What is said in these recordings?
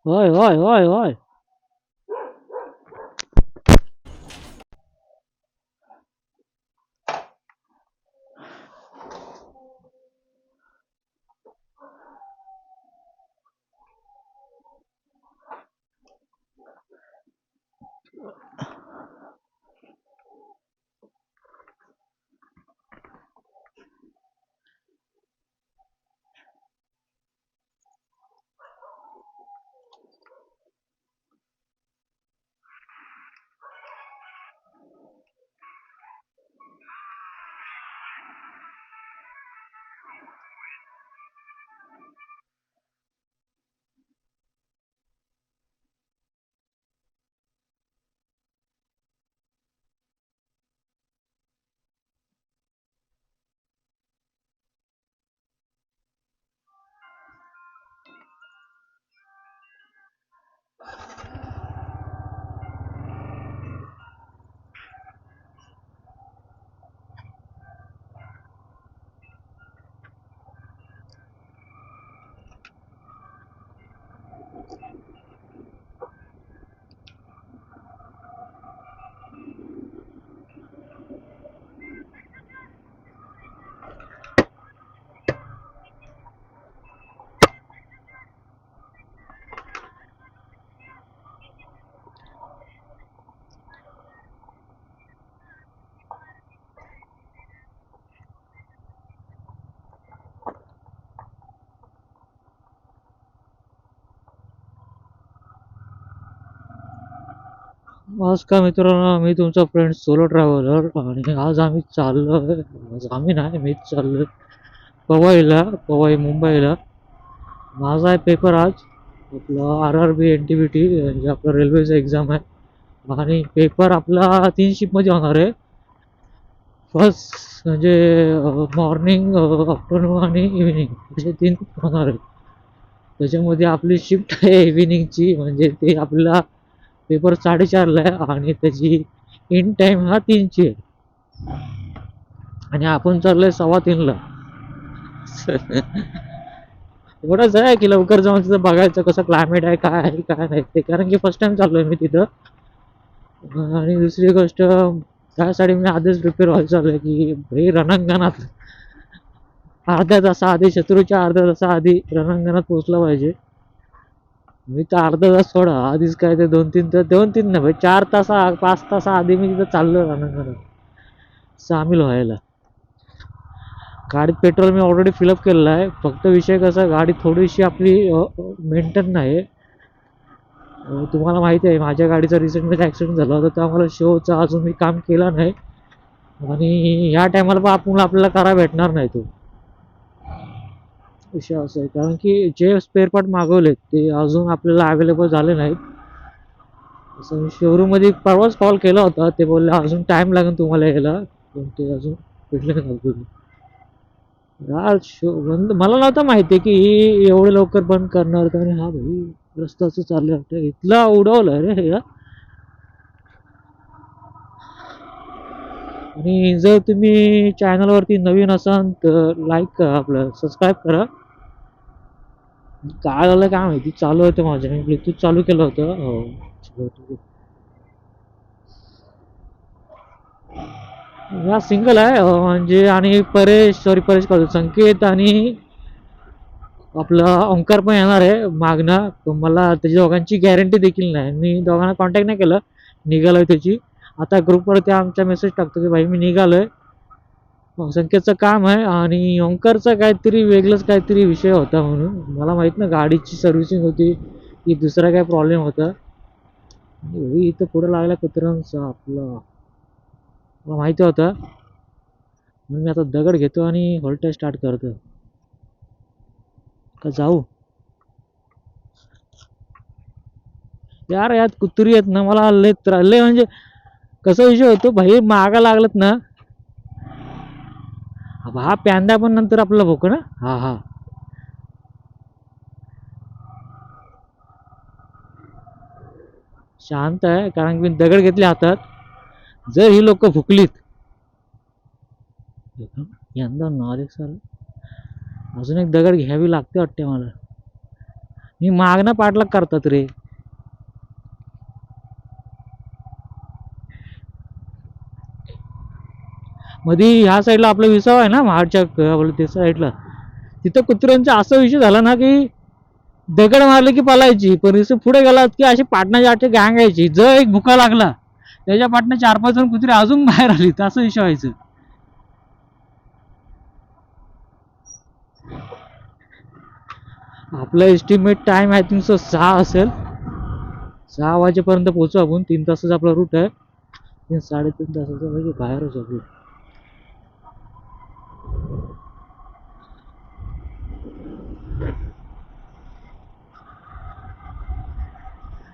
होय होय होय होय. नमस्कार मित्रांनो, मी तुमचा फ्रेंड सोलो ट्रॅव्हलर. आणि आज आम्ही चाललोय, आज आम्ही नाही, मीच चाललोय पवई मुंबईला. माझा आहे पेपर आज, आपलं RRB NTBT म्हणजे आपलं रेल्वेचा एक्झाम आहे. आणि पेपर आपला 3 शिफ्टमध्ये होणार आहे. फर्स्ट म्हणजे मॉर्निंग, आफ्टरनून आणि इव्हिनिंग असे 3 होणार आहे. त्याच्यामध्ये आपली शिफ्ट आहे इव्हिनिंगची, म्हणजे ते आपल्याला पेपर 4:30ला आहे आणि त्याची इन टाइम हा 3ची आहे. आणि आपण चाललोय 2:15ला. एवढंच आहे की लवकर जाऊन तिथं बघायचं कसं क्लायमेट आहे, काय आहे काय नाही ते, कारण की फर्स्ट टाइम चाललोय मी तिथं. आणि दुसरी गोष्ट, त्यासाठी मी आधीच प्रिपेअर व्हायला चाललोय की भाई रणांगणात अर्ध्या तासा आधी, शत्रूच्या अर्ध्या तासा आधी रणांगणात पोहोचलं पाहिजे. मी तर अर्धा तास सोडा आधीच, काय ते 2-3 नाही भाई, 4 तास 5 तास आधी मी तिथं चाललोय रणांगणात सामील व्हायला. गाडीत पेट्रोल मी ऑलरेडी फिलअप केलेलं आहे. फक्त विषय कसा, गाडी थोडीशी आपली मेंटेन नाही. तुम्हाला माहिती आहे माझ्या गाडीचा रिसेंटमध्ये ॲक्सिडेंट झाला होता, त्यामुळे शोचा अजून मी काम केला नाही. आणि ह्या टायमाला पण आपल्याला करा भेटणार नाही तो विषय असा आहे. कारण की जे स्पेअर पार्ट मागवले ते अजून आपल्याला अवेलेबल झाले नाहीत. असं मी शोरूममध्ये परवाच कॉल केला होता, ते बोलले अजून टाईम लागेल तुम्हाला यायला, पण ते अजून भेटले नाही. यार मला नव्हतं माहिती की ही एवढं लवकर बंद करणार. तर हा भाई रस्त्याचं चाललं वाटतं, इथला उडवलं रे या. आणि जर तुम्ही चॅनलवरती नवीन असाल तर लाईक करा, आपलं सबस्क्राईब करा. काय झालं काय माहिती, चालू होतं माझ्या, मी ब्लूटूथ चालू केलं होतं. हो चलो, ठीक आहे. हा सिंगल आहे म्हणजे. आणि परेश करतो, संकेत आणि आपलं ओंकार पण येणार आहे मागणं. मला त्याच्या दोघांची गॅरंटी देखील नाही, मी दोघांना कॉन्टॅक्ट नाही केलं, निघालोय त्याची. आता ग्रुपवरती आमचा मेसेज टाकतो की भाई मी निघालोय. संकेतचं काम आहे आणि ओंकारचा काहीतरी वेगळंच काहीतरी विषय होता, म्हणून मला माहित ना गाडीची सर्व्हिसिंग होती की दुसरा काय प्रॉब्लेम होता. इथं पुढं लागला कुत्र्यांचा आपलं, मला माहिती होतं. म्हणून मी आता दगड घेतो आणि होल्टेज स्टार्ट करतो. का जाऊ यार, यात कुत्री आहेत ना, मला लय म्हणजे कसा विषय होतो भाई, मागा लागलत ना. हा प्यांदा पण नंतर आपल्याला भोक ना. हा हा, शांत आहे कारण की मी दगड घेतले हातात. जर ही लोक भुकलीत, यंदा नारिक सर, अजून एक दगड घ्यावी लागते वाटते मला. मी मागणं पाठलाग करतात रे. मध्ये ह्या साईडला आपला विसावा आहे ना महाडच्या त्या साईडला, तिथं कुत्र्यांचा असा विषय झाला ना की दगड मारले की पलायची, पण इथे पुढे गेलात की अशी पाटणाची आठची गँग यायची. जर एक भुका लागला त्याच्या पाटणं 4-5 जण कुत्रे अजून बाहेर आली, असं विषय व्हायचं. आपला estimate time I think so 6 असेल. 6 वाजेपर्यंत पोहोचू आपण. 3 तासाचा आपला रूट आहे. 3-3.5 तासाचा म्हणजे बाहेरच आपण.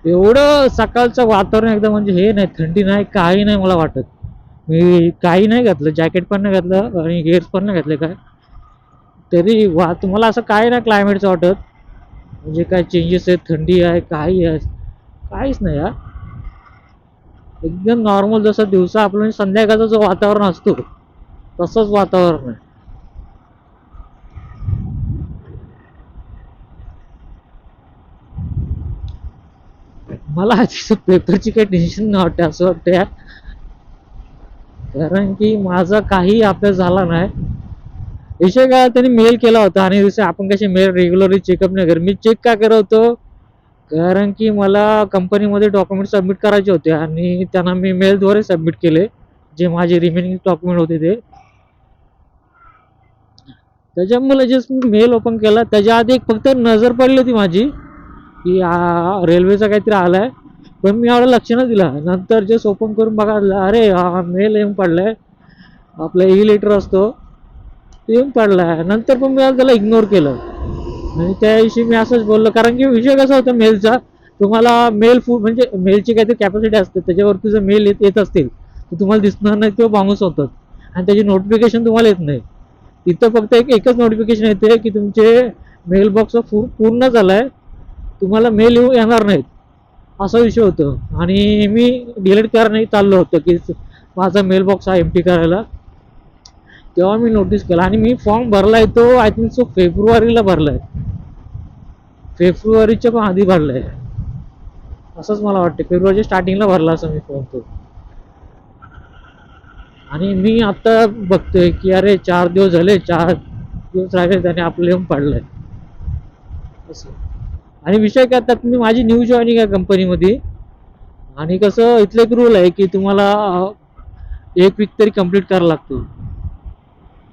एवढं सकाळचं वातावरण एकदम म्हणजे हे नाही, थंडी नाही, काही नाही मला वाटत. मी काही नाही घातलं, जॅकेट पण नाही घातलं आणि गेअर्स पण नाही घातले काय, तरी तुम्हाला असं काय नाही क्लायमेटचं वाटत. म्हणजे काय चेंजेस आहेत, थंडी आहे, काही आहे, काहीच नाही यार. एकदम नॉर्मल जसं दिवसा आपलं संध्याकाळचं जो वातावरण असतो तसंच वातावरण आहे. मला तिथं पेपरची काही टेन्शन नाही वाटते, असं वाटतं यार. कारण की माझा काही अभ्यास झाला नाही. विषय काय, त्यांनी मेल केला होता आणि जसे आपण कसे मेल रेग्युलरली चेकअप नाही करत, मी चेक का करत होतो, कारण की मला कंपनीमध्ये डॉक्युमेंट सबमिट करायचे होते आणि त्यांना मी मेलद्वारे सबमिट केले जे माझे रिमेनिंग डॉक्युमेंट होते ते. त्याच्यामुळे जस्ट मी मेल ओपन केला, त्याच्या आधी एक फक्त नजर पडली होती माझी की रेल्वेचा काहीतरी आलाय, पण मी एवढं लक्ष नाही दिला. नंतर जस्ट ओपन करून बघा, अरे हा मेल येऊन पडलाय, आपला ई लेटर असतो ते येऊन पडलाय. नंतर पण मी त्याला इग्नोर केलं आणि त्याविषयी मी असंच बोललो, कारण की विषय कसा होता मेलचा, तुम्हाला मेल म्हणजे मेलची काहीतरी कॅपॅसिटी असते, त्याच्यावरती जर मेल येत असतील तर तुम्हाला दिसणार नाही किंवा बाउन्स होतात आणि त्याची नोटिफिकेशन तुम्हाला येत नाही. इथं फक्त एकच नोटिफिकेशन येते की तुमचे मेल बॉक्स पूर्ण झालाय, तुम्हाला मेल येणार नाहीत, असा विषय होतो. आणि मी डिलीट करायला चाललो होतो की माझा मेल बॉक्स हा एम्प्टी करायला, तेव्हा मी नोटीस केला. आणि मी फॉर्म भरलाय तो आय थिंक सो फेब्रुवारीला भरलाय, फेब्रुवारीच्या पण आधी भरलाय असंच मला वाटतं. फेब्रुवारीच्या स्टार्टिंगला भरला असं मी फॉर्म तो. आणि मी आता बघतोय की अरे 4 दिवस झाले, 4 दिवस राहिले त्याने आपलं येऊन पडलंय असं. आणि विषय काय, त्यात मी माझी न्यू जॉईनिंग आहे कंपनीमध्ये आणि कसं इथलं एक रूल आहे की तुम्हाला 1 वीक तरी कंप्लीट करावं लागतो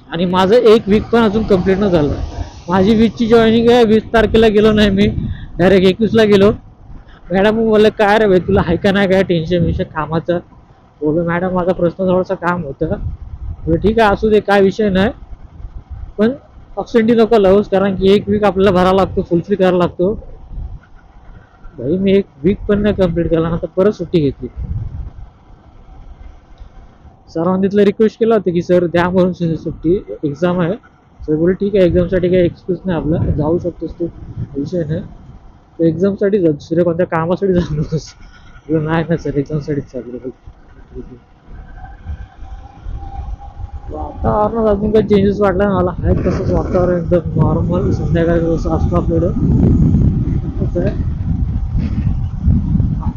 आणि माझं 1 वीक पण अजून कंप्लीट न झालं. माझी 20ची जॉईनिंग आहे, 20 तारखेला गेलो नाही मी, डायरेक्ट 21ला गेलो. मॅडम बोलले काय रे भाई तुला आहे का नाही काय टेन्शन विषय कामाचं. बोललो मॅडम माझा प्रश्न थोडंसं काम होतं. बोललो ठीक आहे असू दे काय विषय नाही, पण अबसेंटी नको लावूस, कारण की 1 वीक आपल्याला भरावा लागतो, फुलफिल करावा लागतो. भाई मी 1 वीक पण नाही कंप्लीट केला, नंतर परत सुट्टी घेतली. सरांनी तिथलं रिक्वेस्ट केला होतं की सर द्या म्हणून सुट्टी, एक्झाम आहे. सर बोलले ठीक आहे, एक्झामसाठी काही एक्सक्यूज नाही आपला, जाऊ शकतोस तू, विषय नाही. एक्झामसाठी जा, दुसऱ्या कोणत्या कामासाठी जाऊ नकोस. नाही ना सर एक्झामसाठीच चालू. वातावरणात अजून काही चेंजेस वाटला नाही मला, आहे तसंच वातावरण एकदम नॉर्मल संध्याकाळी जसं असतं आपल्याकडं तसंच आहे.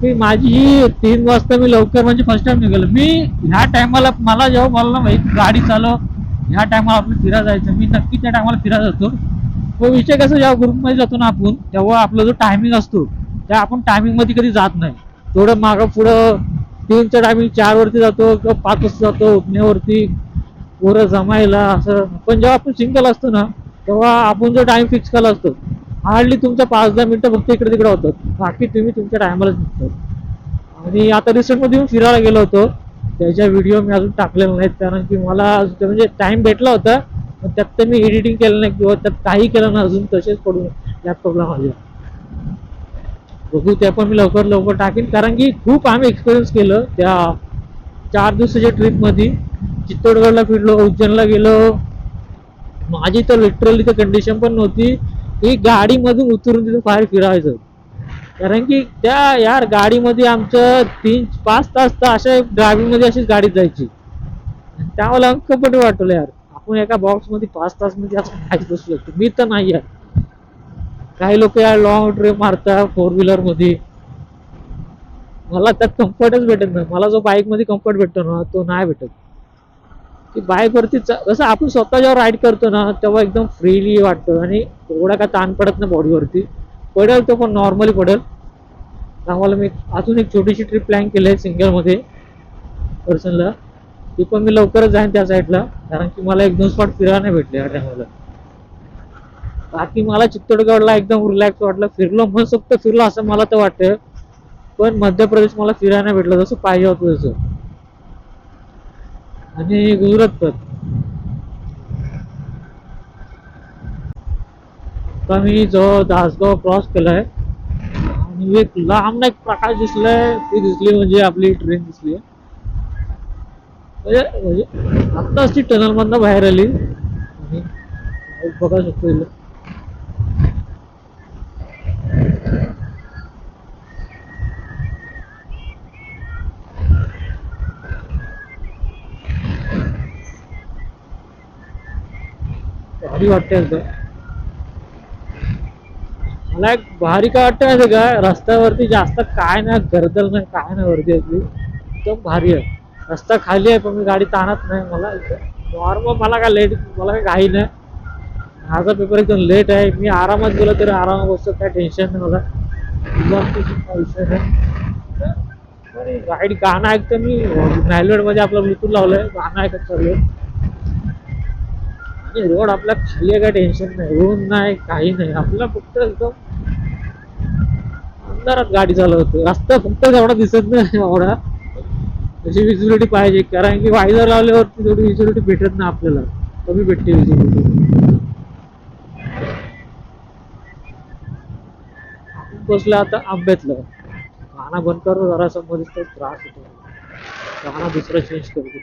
मी माझी 3 वाजता मी लवकर म्हणजे फर्स्ट टाइम निघालो मी ह्या टायमाला. मला जेव्हा बोलला ना भाई गाडी चालव ह्या टायमाला आपलं फिरायला जायचं, मी नक्की त्या टायमाला फिरायला जातो. तो विषय कसं, जेव्हा ग्रुपमध्ये जातो ना आपण तेव्हा आपला जो टायमिंग असतो त्या आपण टायमिंग मध्ये कधी जात नाही. थोडं मागं पुढं 3चं टायमिंग 4 वरती जातो किंवा 5 वाजता जातो उठण्यावरती पोरं जमायला असं. पण जेव्हा आपण सिंगल असतो ना तेव्हा आपण जो टाइम फिक्स केला असतो हार्डली तुमचा 5-10 मिनिटं फक्त इकडे तिकडे होतात, बाकी तुम्ही तुमच्या टायमालाच निघतात. आणि आता रिसेंटमध्ये मी फिरायला गेलो होतो, त्याच्या व्हिडिओ मी अजून टाकलेला नाहीत कारण की मला म्हणजे टाइम भेटला होता, पण त्यात तर मी एडिटिंग केलं नाही किंवा त्यात काही केलं नाही अजून, तसेच पडून लॅपटॉपला माझ्या. बघू त्या पण मी लवकर लवकर टाकेन, कारण की खूप आम्ही एक्सपिरियन्स केलं त्या 4 दिवसाच्या ट्रिपमध्ये. चित्तोडगडला फिरलो, उज्जैनला गेलो. माझी तर लिटरली तर कंडिशन पण नव्हती की गाडीमधून उतरून तिथून बाहेर फिरायचं, कारण की त्या यार गाडीमध्ये आमचं 3-5 तास तर अशा ड्रायव्हिंग मध्ये अशीच गाडीत जायची. त्यावेळेला अनकम्फर्टेबल वाटलं यार, आपण एका बॉक्स मध्ये 5 तास मध्ये असं काहीच बसू शकतो, मी तर नाही यार. काही लोक या लॉंग ट्रिप मारतात 4 व्हीलर मध्ये. मला त्यात कम्फर्टच भेटत नाही. मला जो बाईक मध्ये कम्फर्ट भेटतो ना तो नाही भेटत. की बाईक वरती जसं आपण स्वतः जेव्हा राईड करतो ना तेव्हा एकदम फ्रीली वाटतं आणि एवढा काय ताण पडत नाही बॉडीवरती. पडेल तो पण नॉर्मली पडेल. त्यामुळे मी अजून एक छोटीशी ट्रिप प्लॅन केली आहे सिंगल मध्ये पर्सनला. ती पण मी लवकरच जाईन त्या साईडला, कारण की मला 1-2 स्पॉट फिरायला नाही भेटले या टायमाला. बाकी मला चित्तोडगडला एकदम रिलॅक्स वाटलं, फिरलो मनसोक्त फिरलो असं मला तर वाटतं. पण मध्य प्रदेश मला फिरायला नाही भेटलं जसं पाहिजे होतं तसं. आणि गुजरात पण. आता मी जो दासगाव क्रॉस केलाय आणि एक लांब एक प्रकाश दिसलाय, ती दिसली म्हणजे आपली ट्रेन दिसली. म्हणजे आत्ताच ती टनल मधनं बाहेर आली आणि बघा शकतो इथं. भारी वाटते एकदम. मला एक भारी काय वाटतं माहिती का, रस्त्यावरती जास्त काय नाही, गर्दल नाही, काय नाही वरती असली एकदम भारी आहे. रस्ता खाली आहे पण मी गाडी ताणत नाही. मला नॉर्मल, मला काय लेट, मला काय घाई नाही. माझा पेपर एकदम लेट आहे, मी आरामात गेलो तरी आरामात बसतो, काय टेन्शन नाही मला. विषय नाही. राईड गाणं ऐकतं मी, नायलोड मध्ये आपलं ब्लूटूथ लावलंय, गाणं ऐकत चाललंय. आणि रोड आपल्या खाली आहे, काय टेन्शन नाही, ऊन नाही काही नाही, आपलं फक्त एकदम अंधारात गाडी चालवतो. रस्ता फक्त तेवढा दिसत नाही एवढा, तशी विजिबिलिटी पाहिजे, कारण की वायझर लावल्यावरती तेवढी विजिबिलिटी भेटत नाही आपल्याला, कमी भेटते विजिबिलिटी. आपण बसलो आता आंब्यातलं. गाणं बंद करू जरा, समोर त्रास होतो. गाणं दुसरं चेंज करतो.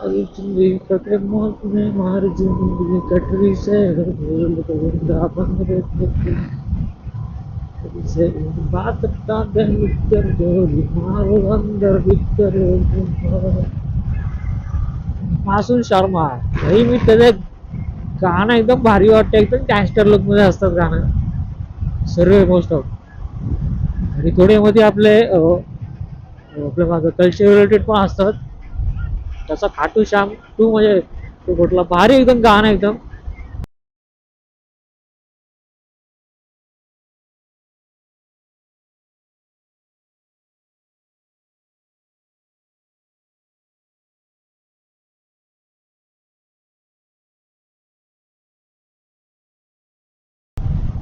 अरे जिंदगी कटे मौत में मार, जिंदगी कटरी से भूल गोविंदा बंद से बात का दिन कर जोरी मारो अंदर भीतर. मासूम शर्मा भाई, मी त्याचं गाणं एकदम भारी वाटतं, एकदम गँगस्टर लुक मध्ये असतात गाणं सर्व मोस्ट ऑफ. आणि थोडे मध्ये आपले आपलं माझं कल्चर रिलेटेड पण असतात. तसा खाटू श्याम टू म्हणजे तो कुठला भारी एकदम गाणं एकदम.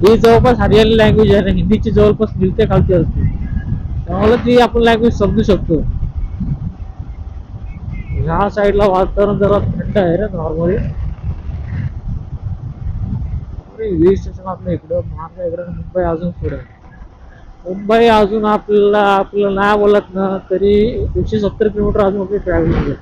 ही जवळपास हरियाणी लँग्वेज आहे ना, हिंदीची जवळपास मिळते खालती असते, त्यामुळे ती आपण लँग्वेज समजू शकतो. ह्या साईडला वातावरण जरा थंड आहे रे नॉर्मली. हिल स्टेशन आपलं इकडं महाग इकडं, मुंबई अजून पुढे. मुंबई अजून आपल्याला आपलं नाही बोलत ना तरी 170 किलोमीटर अजून आपली ट्रॅव्हलिंग.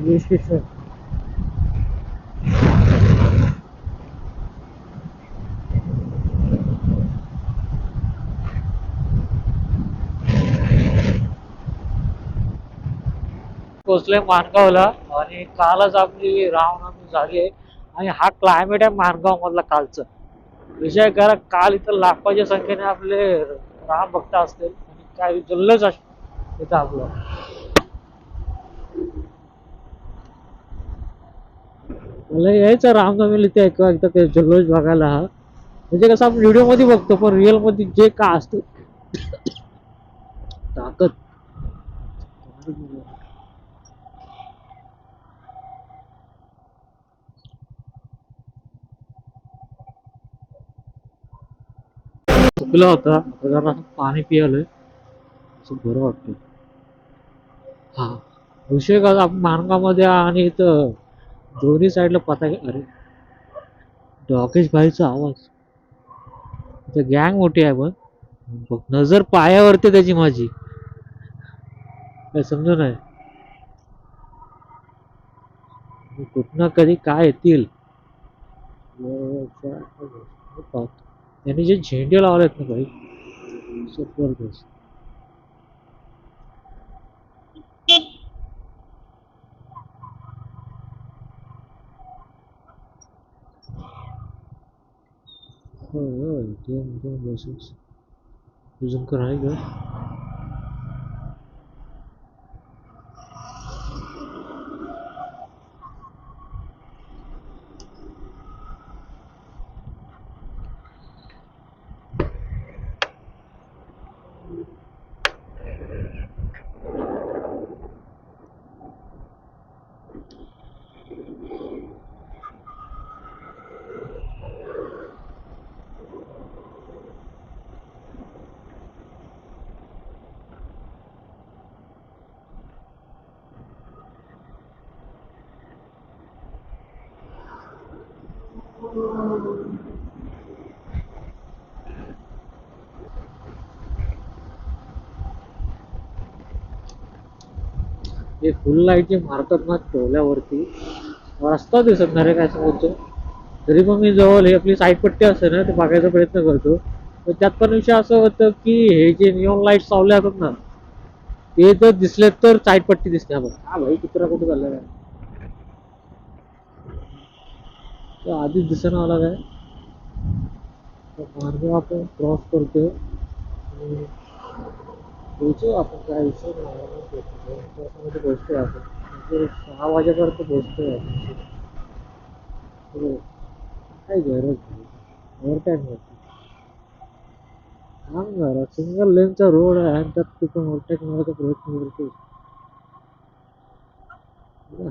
हिल स्टेशन पोचले माणगावला. आणि कालच आपली रामनवमी झाली आहे आणि हा क्लायमेट आहे माणगाव मधला कालचं. विषय करा, काल इथं लाखोच्या संख्येने आपले राम भक्त असतील आणि काय जल्लोष असतो इथं आपलं. मला यायचं रामनवमीला इथे एकदा ते जल्लोष बघायला. म्हणजे कसं आपण व्हिडिओ मध्ये बघतो पण रिअल मध्ये जे का असतं ताकद. चुकला होता आता जरा पाणी पियालोय असं बरं वाटतं. हा विषय का आपण मानगामध्ये आणि इथं दोन्ही साईडला पताके. अरे डॉकेश भाईचा आवाज. इथं गँग मोठी आहे पण बघ, नजर पायावरती त्याची माझी काय समजू नाही कुठनं कधी काय येतील. त्यांनी जे झेंडे लावलेत ना भाई जबरदस्त. होय होय दोन दोन बसेस अजून का आहे का. हे फुल लाईट जे मारतात ना टोल्यावरती रस्ता दिसत नाही रे काय समोरचं. तरी पण मी जवळ हे आपली साईड पट्टी असते ना ते बघायचा प्रयत्न करतो. पण त्यात पण विषय असं होतं की हे जे निऑन लाईट लावले जातात ना ते जर दिसले तर साईड पट्टी दिसते. हा बघ हा भाई कुत्रा कुठे चालला काय तो आधीच दिसेना आला काय. तो मार्ग आपण क्रॉस करतो आणि पोहोचू आपण काय विषय नाही त्याच्यामध्ये पोहोचतोय आपण म्हणजे 6 वाजेपर्यंत पोहोचतोय आपण. हो, काय गरज नाही ओव्हर टाईम होती. थांब जरा सिंगल लेनचा रोड आहे आणि त्यात तू पण ओव्हरटेक मारायचा प्रयत्न करतो.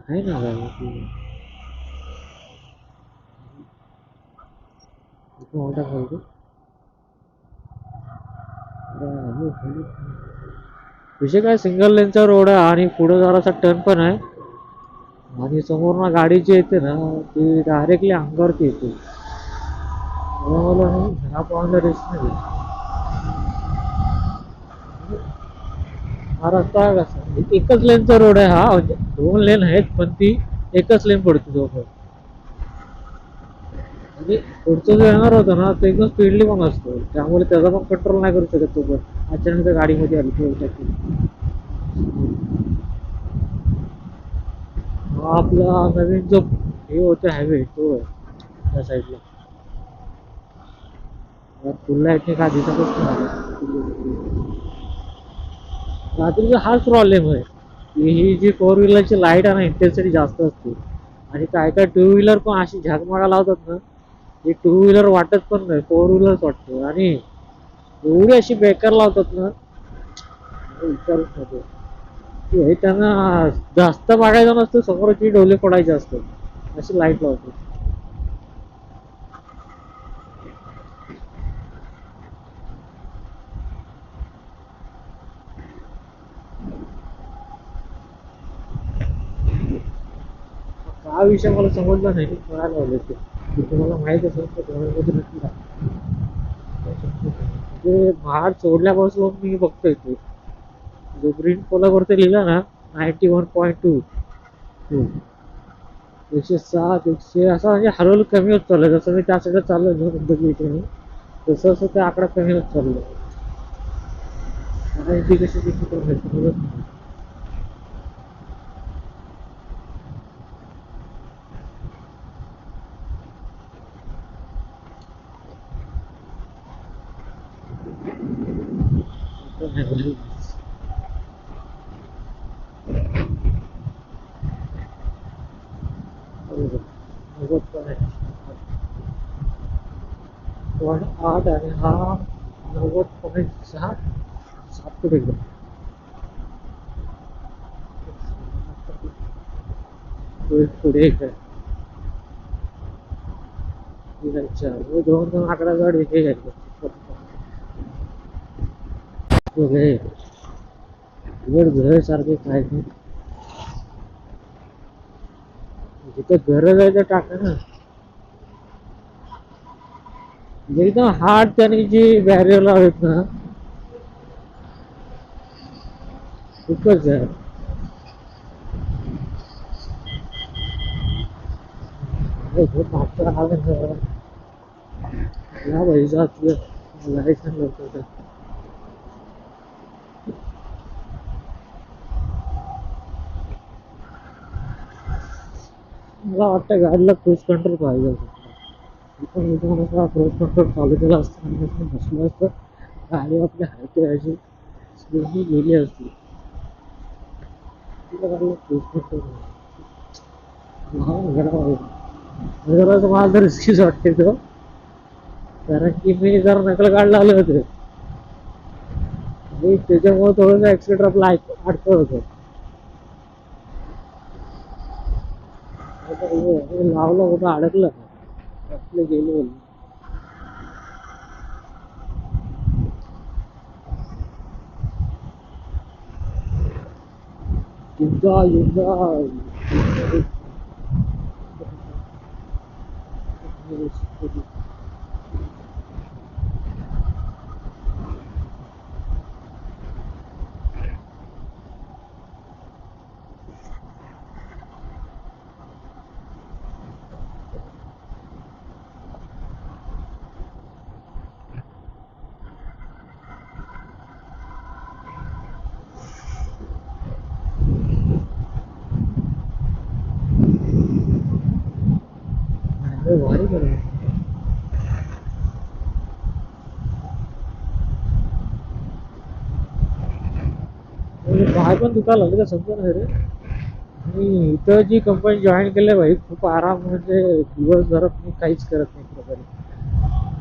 आहे ना गाडी तू ओव्हरटेक मारतो. विषय काय सिंगल लेनचा रोड आहे आणि पुढे जरासा टर्न पण आहे आणि समोर ना गाडी जी येते ना ती डायरेक्टली अंगावरती येते. मला ह्या पॉईंटला रिस्क नाही घेत. हा रस्ता कसा एकच लेनचा रोड आहे हा म्हणजे 2 लेन आहेत पण ती एकच लेन पडते जवळ. म्हणजे पुढचं जो येणार होतं ना तो एकदम स्पीडली पण असतो त्यामुळे त्याचा पण कंट्रोल नाही करू शकत तो पण अचानक त्या गाडीमध्ये आली तो हा आपला नवीन जो हे होतं हायवे तो आहे त्या साईडला. फुल लाईटने का दिसतच नाही. रात्रीचा हाच प्रॉब्लेम आहे की ही जी 4 व्हीलरची लाईट आहे ना इंटेन्सिटी जास्त असते आणि काय काय 2 व्हीलर पण अशी झागमागा लावतात ना ही 2 व्हीलर वाटत पण नाही 4 व्हीलरच वाटतो आणि एवढी अशी बेकार लावतात ना विचारूच नको. हे त्यांना जास्त बघायचं नसतं समोरची डोले पडायचे असतात अशी लाईट लावतो. हा विषय मला समजला नाही कळायला लावले ते तुम्हाला माहित असेल तर कमेंटमध्ये नक्की टाका. म्हणजे महाड सोडल्यापासून मी बघतोय ते जो ग्रीन कोलावरती लिहिला ना 91.2 107 100 असं म्हणजे हळूहळू कमी होत चाललं जसं मी त्या साईडला चाललोय ना बदलली इथे तसं असं ते आकडा कमी होत चाललं. आता इंडिकेशन दिसत तर माहिती नाही. बरोबर. बघत पण आहे. 1.8 आणि हा 90.6 सात कुठे गेला? पुढे एक आहे अच्छा दोन दोन आकडा गाडी हे घ्यायचं घर सारखे काय नाही जिथं गरज आहे तर टाका ना एकदम हार्ड त्याने जी बॅरियर लावत ना खूपच आहे खूप मागचं आलं या भाई जात जायचं लवकर मला वाटतं गाडीला क्रूज कंट्रोल पाहिजे पण मी तुम्हाला क्रूज कंट्रोल चालू केला असतं आणि मी बसलो असतं गाडी आपल्या हायते अशी स्पीडनी गेली असती तिला गाडीला क्रूज कंट्रोल जरा मला तर रिस्कीच वाटते तो कारण की मी जर नकल काढला आले होते आणि त्याच्यामुळे थोडंसं ऍक्सिडेंट आपला अडकत होतं लावलं होतं अडकलं आपले गेले युद्ध भारी केलं पाय पण दुखायला लागले का समजा नाही रे मी इथं जी कंपनी जॉईन केली भाई खूप आराम म्हणजे दिवसभरात मी काहीच करत नाही प्रकारे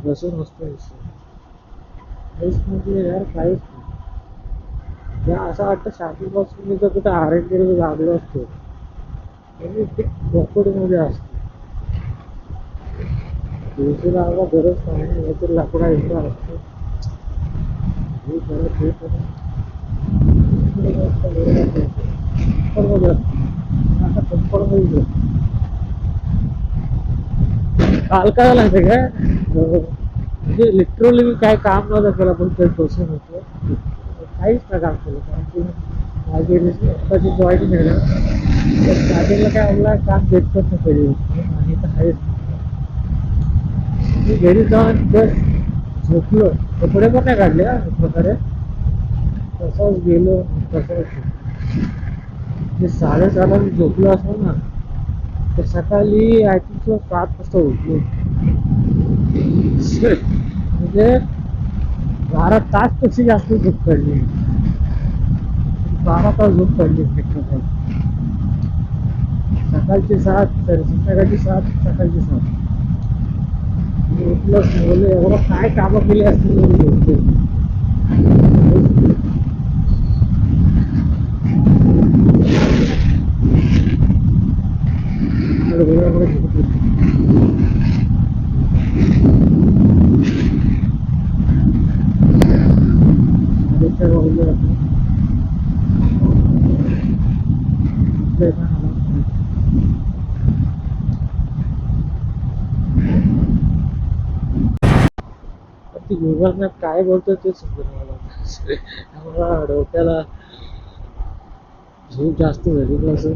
बसून असतो काहीच म्हणजे यार काहीच नाही या असं वाटतं शांतीपासून मी जर कुठे आरंगीला लागलो असतो तर मी खूप प्रॉपर्टीमध्ये असतो दिवशी लावायला गरज नाही नाहीतर लाकडा एवढा असतो हे करत हे करत आता कंपनी काल काय लागतं काय म्हणजे लिटरली मी काय काम नव्हतं केलं पण ते बसून होतं काहीच ना काम केलं कारण की माझी आत्ताची जॉईन झालं तर स्टार्टिंगला काय आपला काम देत पण नाही पहिली आणि तर आहेच मी घरी जाऊन जस्ट झोपलो कपडे पण नाही काढले एक प्रकारे तसंच गेलो तसंच जे साडेसहाला मी झोपलो असतो ना तर सकाळी आय थिंक 7 वाजता उठलो म्हणजे 12 तास जास्त झोप काढली 12 तास झोप काढली सकाळची 7 तर संध्याकाळची 7 सकाळची 7 उठलंच बोलले एवढं काय कामं केली असतील झोपते ती गुगल मॅप काय बोलतो ते समजत मला डोक्याला झोप जास्त झाली असं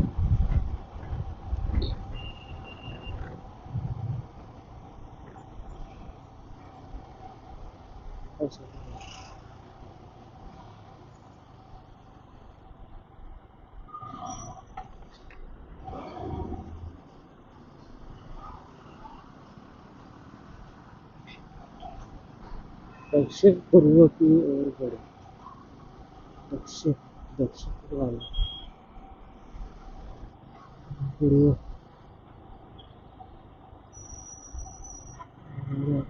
दक्षिण पूर्व की ओर बढ़े दक्षिण दक्षिण पूर्व पूर्व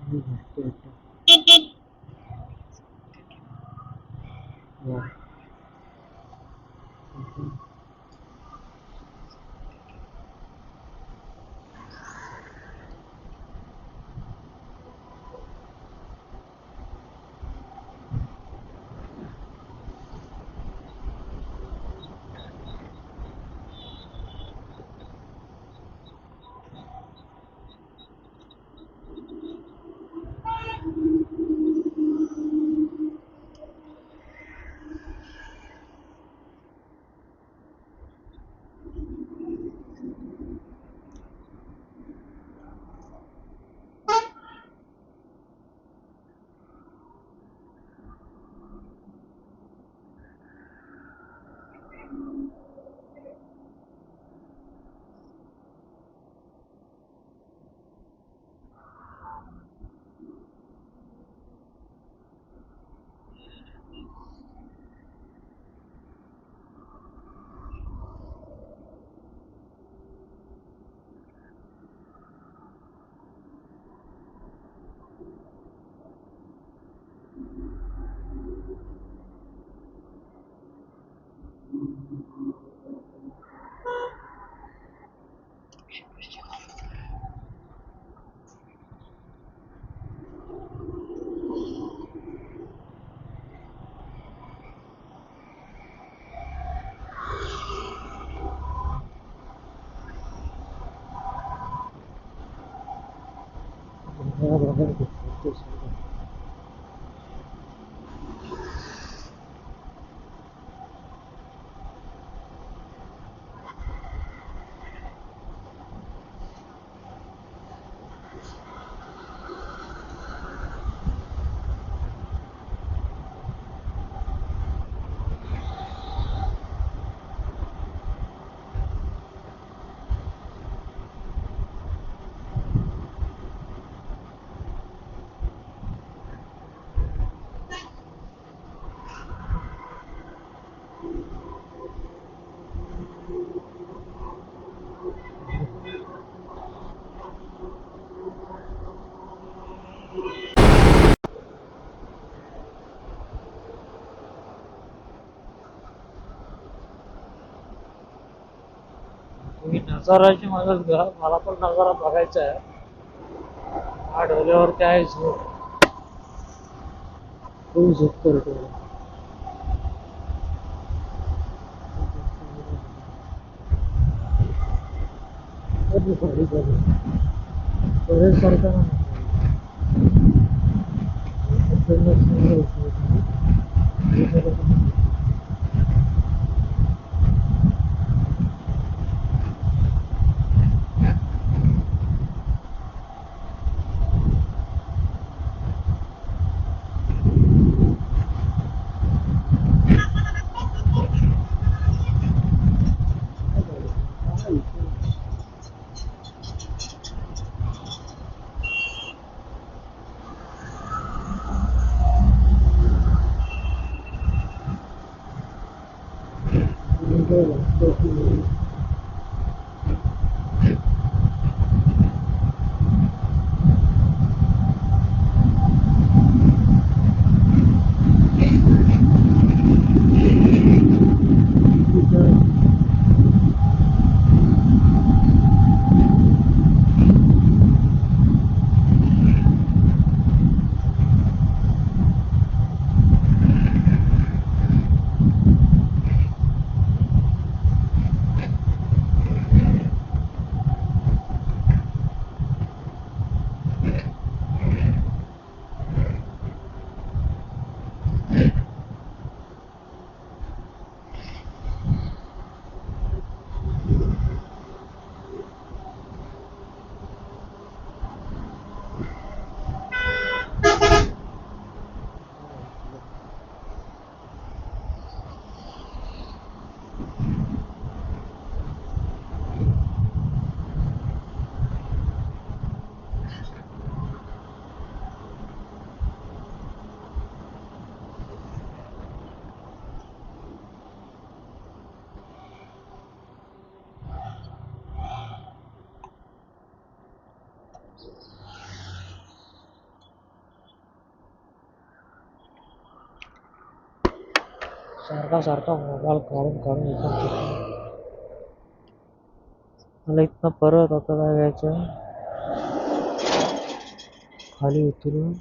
तुम्ही नजाराची मदत घ्या, मला पण नजारा बघायचा आहे. हा ढोल्यावरती आहे झोप, खूप झोप करतो. करताना सारखा सारखा मोबाईल काढून काढून एकदम थकलो. मला इथनं परत आता काय घ्यायचं, खाली उतरून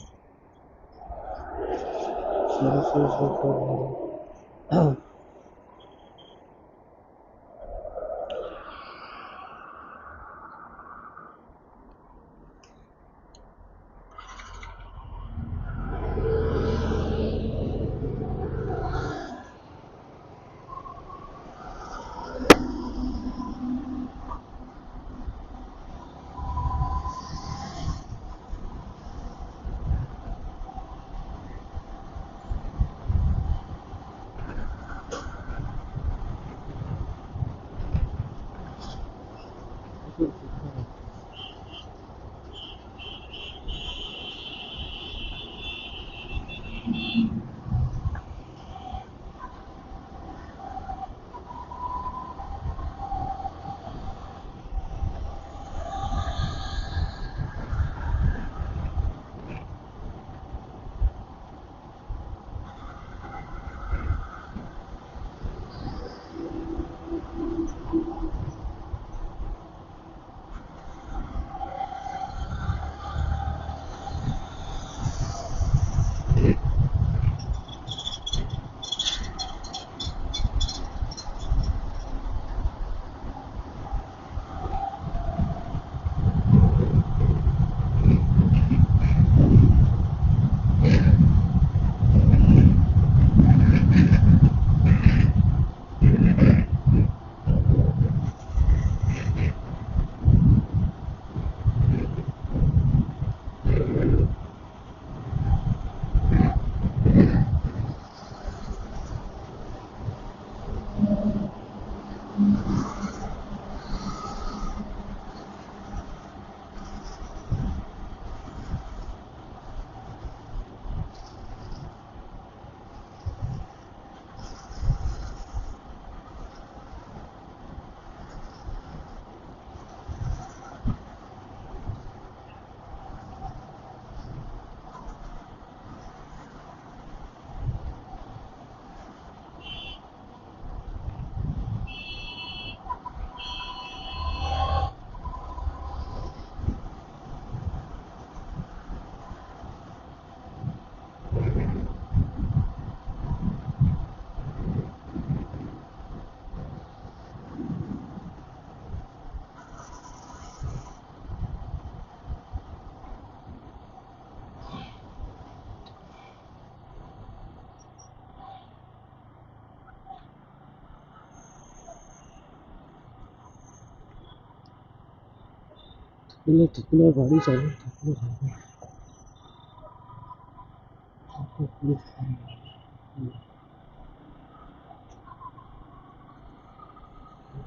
थकलो गाडी चालवून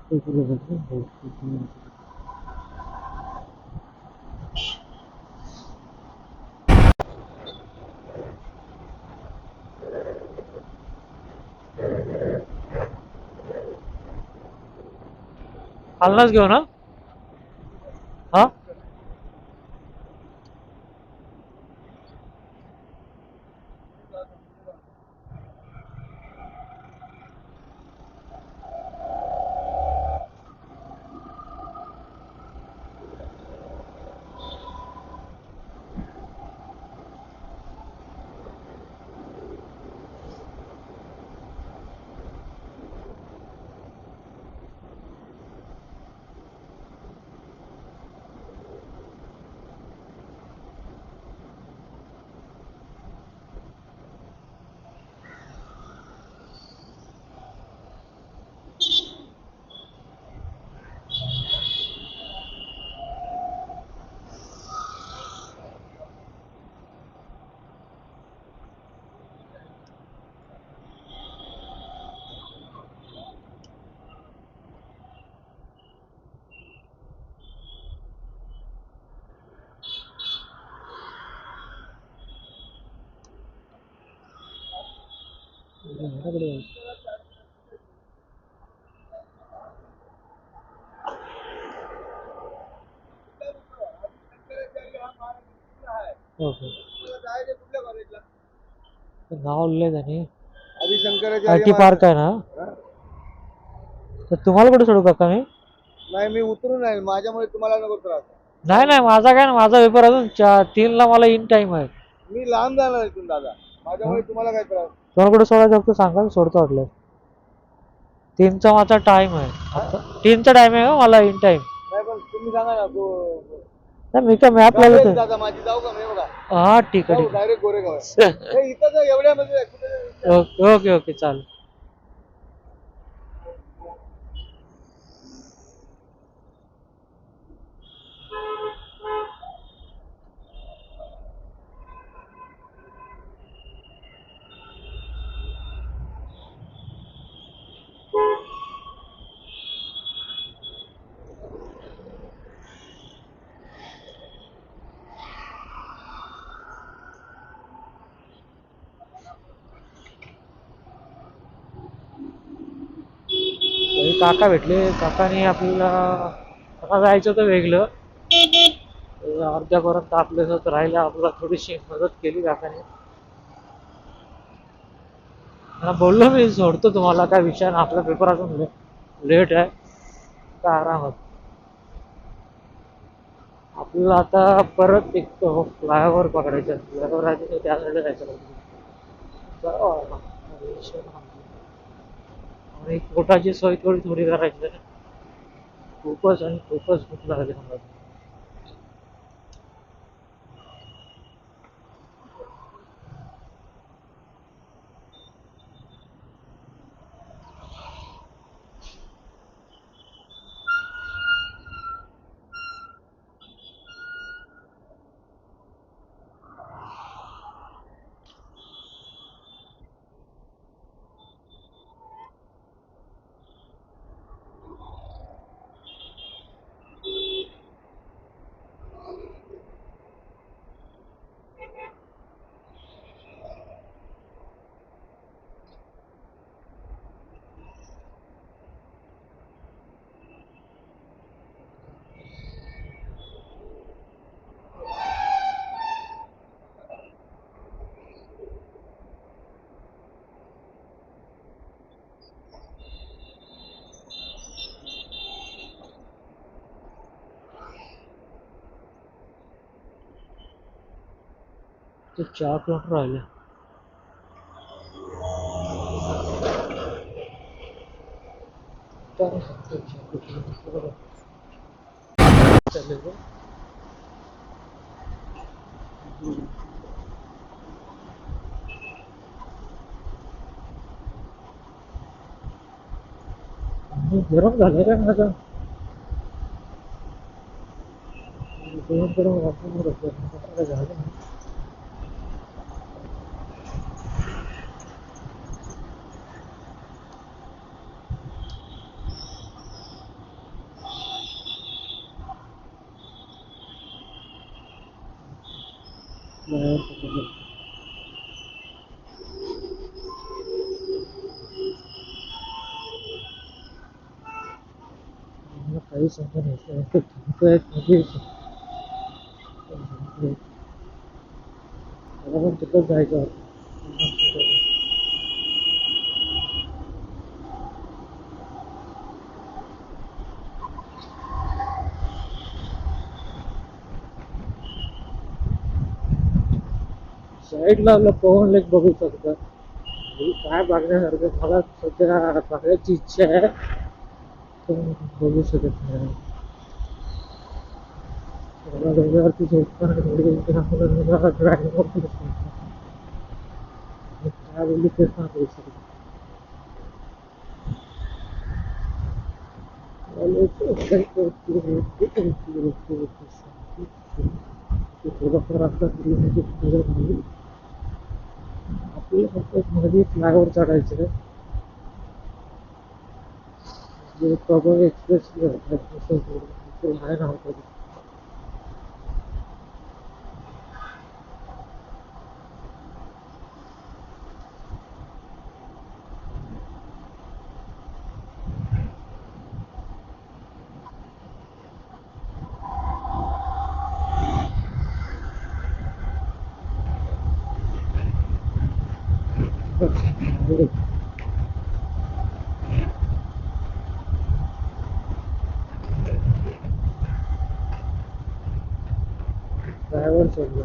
थकलो खालनाच घेऊ ना. हा ओके नाव लिहिलंय त्यांनी. आधी आय शंकराचार्य टी पार्क आहे ना, हा? तर तुम्हाला कुठे सोडू काका मी? नाही मी उतरून आहे, माझ्यामुळे तुम्हाला नको त्रास. नाही नाही, माझा काय ना, माझा पेपर अजून 3ला मला इन टाइम आहे. मी लांब जाणार इथून दादा, हा? माझ्यामुळे तुम्हाला काय त्रास. तुम्हाला कुठे सोडायचं फक्त सांगा, मी सोडतो वाटलं. 3चा माझा टाइम आहे हा? आता, 3चा टाइम आहे मला इन टाइम. नाही पण तुम्ही सांगा ना नाही मी काय मॅप गाडी लावतो. दादा माझी, जाऊ का मी बघा. हा ठीक आहे जाऊ ठीक डायरेक्ट गोरेगाव आहे. आहे. हे इथं तर एवढ्यामध्ये आहे, कुठे जायचं? ओके ओके ओके चालेल. घरी काका भेटले, काकाने आपल्याला आता जायचं होतं वेगळं, अर्ध्यापर्यंत आपल्यासोबत राहिलं, आपल्याला थोडीशी मदत केली काकाने. मला बोललो मी सोडतो तुम्हाला, काय विषय नाही, आपला पेपर अजून लेट आहे, काय आरामात. आपल्याला आता परत एक फ्लायओव्हर पकडायचा, फ्लायओव्हर आहे तिथे, त्या साईडला जायचं. आणि पोटाची सोय थोडी थोडी करायची आहे. खूपच आणि खूपच भूक लागली मला. ते 4 किलोमीटर राहिले. गरम झालं का माझं, गरम गरम वाटून झालं. काही समजा नाही, मला पण तिथंच जायचं. साईडला पवन लेक बघू शकता. काय बघण्यासारखं मला सध्या बघायची इच्छा आहे, पण बघू शकत नाही. मला डोंगरावरती झोपताना ड्रायव्हिंग काय बोलली तेच नाही बोलू शकत. थोडंफार आता आपल्याला फक्त मध्ये फ्लायओव्हर चढायचं आहे, जे प्रभाव एक्सप्रेस आहे ना. ड्रायव्हर सोडलो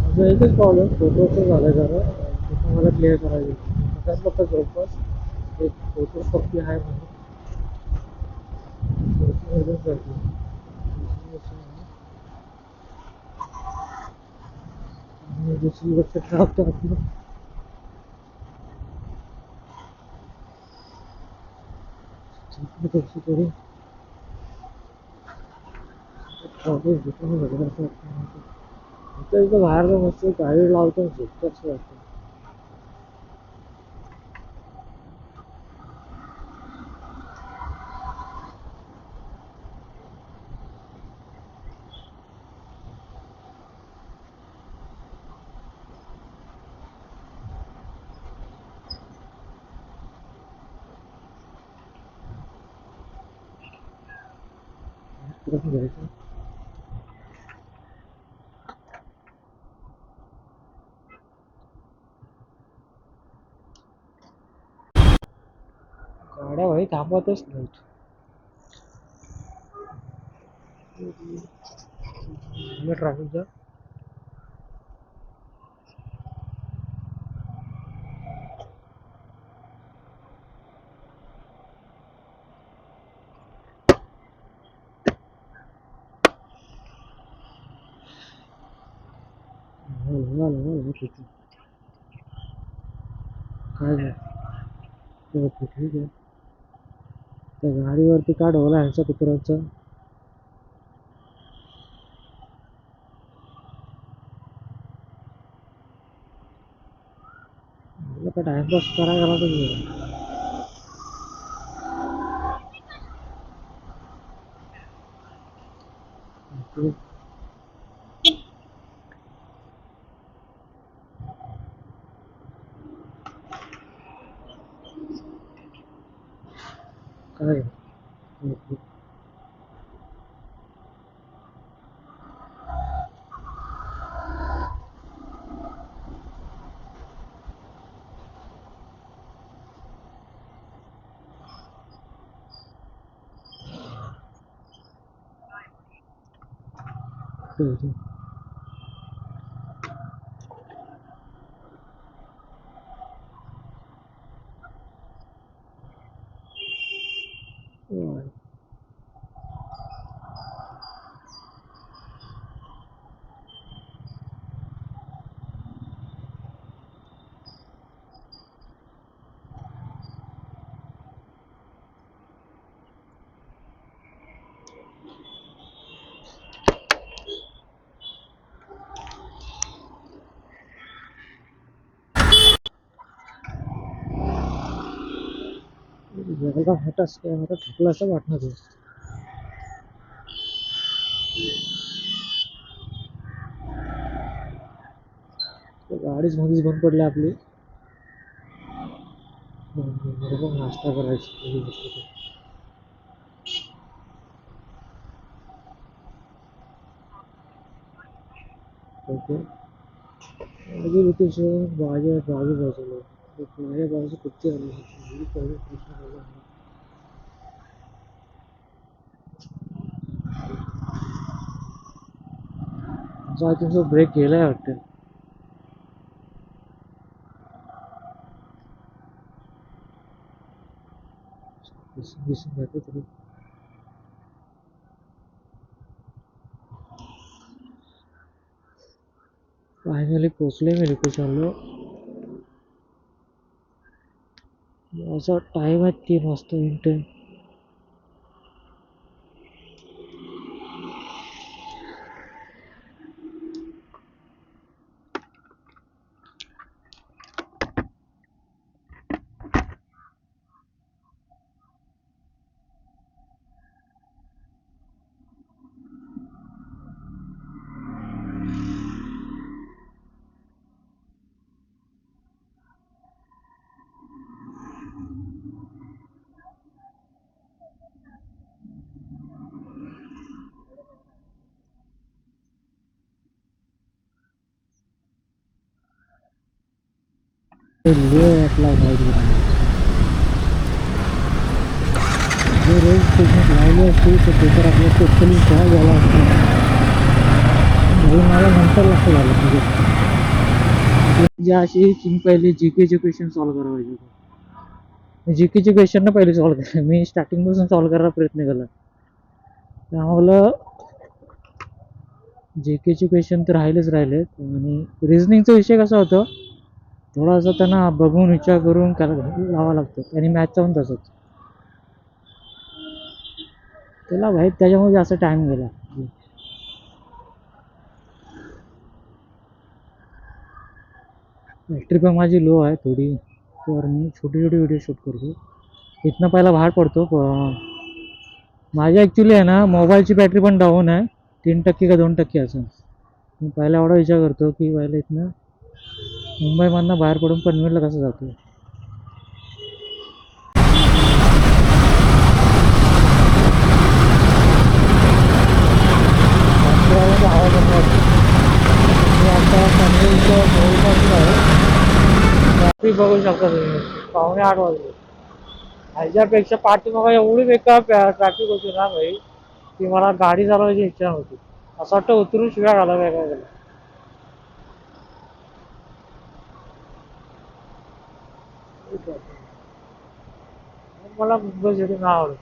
माझं एकच प्रॉब्लेम फोटोचं झालं जरा तिथं मला क्लिअर करायचं सगळ्यात फक्त जवळपास एक फोटो कॉपी आहे म्हणून फोटो करतो आणि दुसरी गोष्ट टाकतो आपलं कशी तरी ऑफिस दुकान वगैरे असं वाटतं इथं बाहेर मस्त गाडी लावतो झोपतं वाटतं कसं घ्यायचं गाड्या भाई थांबतच नाहीत ट्रॅफिकचा काय नाही ठीक आहे त्या गाडीवरती का ढोला ह्यांच्या कुत्र्यांचा मला का टाइमपास करायला गेला तर काय जगाला मोठाच काय मला ठोकला असं वाटणार आहे गाडीच मध्येच बंद पडली आपली बरोबर नाश्ता करायची पहिली गोष्ट तर ओके माझी लोकेशन माझ्या बाजूला माझ्या बाजू कुठची आली पहिले प्रश्न झाला माझा तुमचा ब्रेक गेलाय वाटतं दिसून जाते तरी फायनली पोचले मी लोकेशनला माझा टाईम आहे 3 वाजता इन टाईम अप्लाय पाहिजे जे रोज टेक्निक लावली असते तर पेपर आपला टोटली सॉल्व झाला असतो. मला नंतर लक्ष झालं म्हणजे अशी पहिली जी केचे क्वेश्चन सॉल्व्ह करायचे होते. जी केचे क्वेश्चन ना पहिले सॉल्व्ह केले मी स्टार्टिंगपासून सॉल्व्ह करायला प्रयत्न केला. त्यामुळं जे केचे क्वेश्चन तर राहिलेच आणि रिझनिंगचा विषय कसा होतो थोडासा त्यांना बघून विचार करून लावा लागतो आणि मॅथचा पण तसंच त्याला भाई त्याच्यामध्ये जास्त टाइम गेला. बॅटरी पण माझी लो आहे थोडी तर मी छोटी व्हिडिओ शूट करतो इथनं पहिला बाहेर पडतो. माझ्या ॲक्च्युली आहे ना मोबाईलची बॅटरी पण डाऊन आहे 3% का 2% असं. मी पहिला एवढा विचार करतो की पहिला इथनं मुंबईमधनं बाहेर पडून पनवेलला कसं जातो. आवाज आता पनवेलचं जवळपास आहे ट्रॅफिक बघू शकता तुम्ही 7:45 वाजले. ह्याच्यापेक्षा पाठीमागं एवढी बेकार ट्रॅफिक होती ना भाई की मला गाडी चालवायची इच्छा नव्हती. असं वाटतं उतरून शिव्या घालाव्या काय गेला. मला मुंबई सिटी नाही आवडत.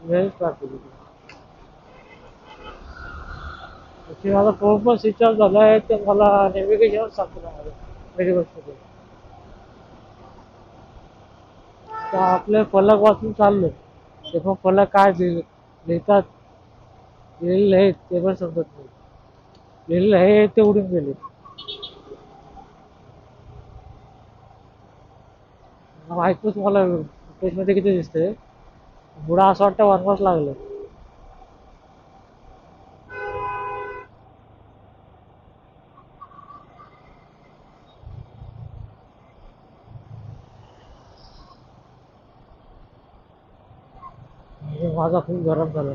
लयच ट्रॅफिक होती. माझा फोन पण स्विच ऑफ झाला आहे तर मला नेव्हिगेशन सांगतो ना पहिली गोष्ट ते तर आपले फलक वाचून चाललो ते पण फलक काय लिहितात लिहिलेले आहेत ते पण समजत नाही. लिहिलेले आहे ते उडून गेले. ऐकूच मला मध्ये किती दिसतंय बुडा असं वाटतं वनवास लागलं. म्हणजे माझा खूप गरम झाला.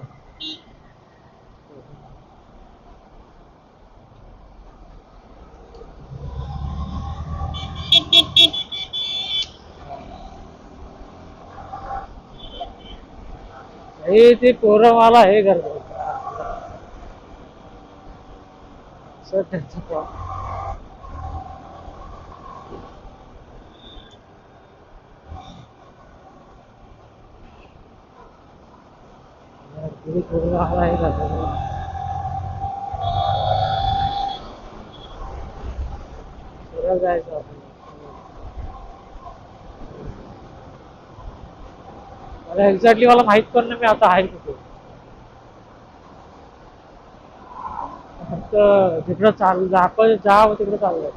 हे ते पोरं मला हे करतात सर त्यांचं पोरं मला हे करतात सरळ जायचं आपल्याला. मला एक्झॅक्टली मला माहित पण नाही मी आता आहे कुठे. फक्त तिकडं चाललं आपण जा तिकडे चाललंय.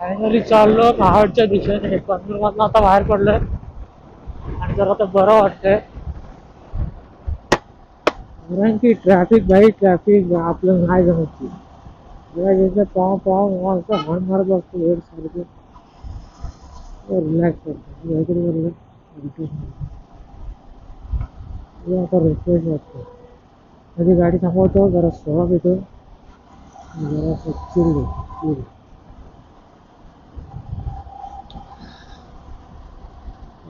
फायनली चाललो महाडच्या दिशेने पनवेलमधनं आता बाहेर पडलोय आणि जरा आता बरं वाटतंय कारण की ट्रॅफिक बाई ट्रॅफिक आपलं नाही जमत पाव पाव असं हॉर्न मारत बसतो वेळ सारखं रिलॅक्स करतो काहीतरी म्हणलं आता रिफ्रेश वाटतो कधी गाडी थांबवतो जरा सहज येतो जरा चिल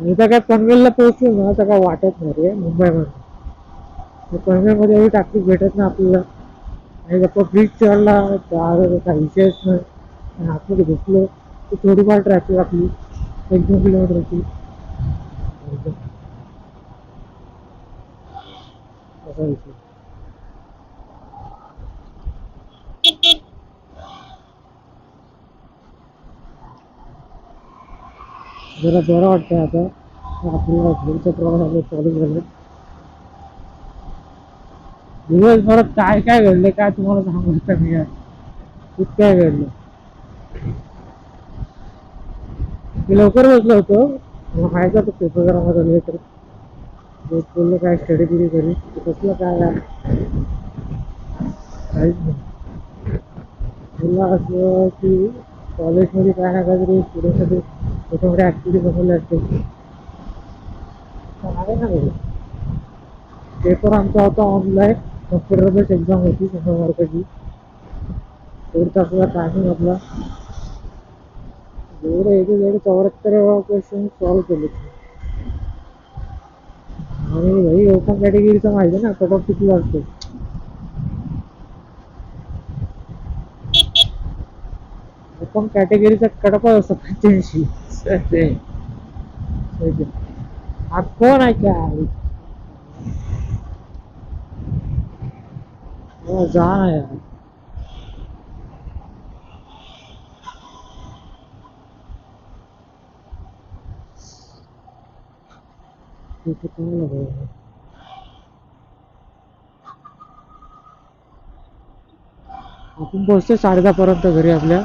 इथं काय पनवेलला पोहोचलो ना तर काय वाटत नाही रे मुंबईमध्ये पनवेलमध्ये एवढी ट्रॅफिक भेटत ना आपल्याला आणि गप्पा ब्रिज चढला तर काही विषयच नाही आणि आतमध्ये घुसलो तर थोडीफार ट्रॅफिक आपली 1-2 किलोमीटरची असा विषय जरा बरं वाटतंय आता आपल्याला घरचा प्रवास आपलं चालू झालं दिवसभरात काय काय घडलं काय तुम्हाला सांगू शकता मी यार खूप काय घडलं मी लवकर बसलो होतो मला माहिती होतं पेपर जरा माझा लेट बोललो काय स्टडी बिडी करी कसलं काय काहीच नाही बोलला असं की कॉलेजमध्ये काय ना काहीतरी स्टुडंटसाठी मोठ्या ॲक्टिव्हिटी बनवल्या असतील आहे ना घरी पेपर आमचा होता ऑनलाईन कम्प्युटर बेस्ड एक्झाम होती 100 मार्काची 1.5 तासाचा टायमिंग आपला एवढं एक 74 क्वेश्चन सॉल्व केले आणि भाई ओपन कॅटेगरीचं माहिती आहे ना कट ऑफ किती वाजतो ओपन कॅटेगरीचा कट ऑफ असतो 85 हा कोण आहे काय जा ना यार तिथे काय लागलं आपण पोहोचतो 10:30 पर्यंत घरी आपल्या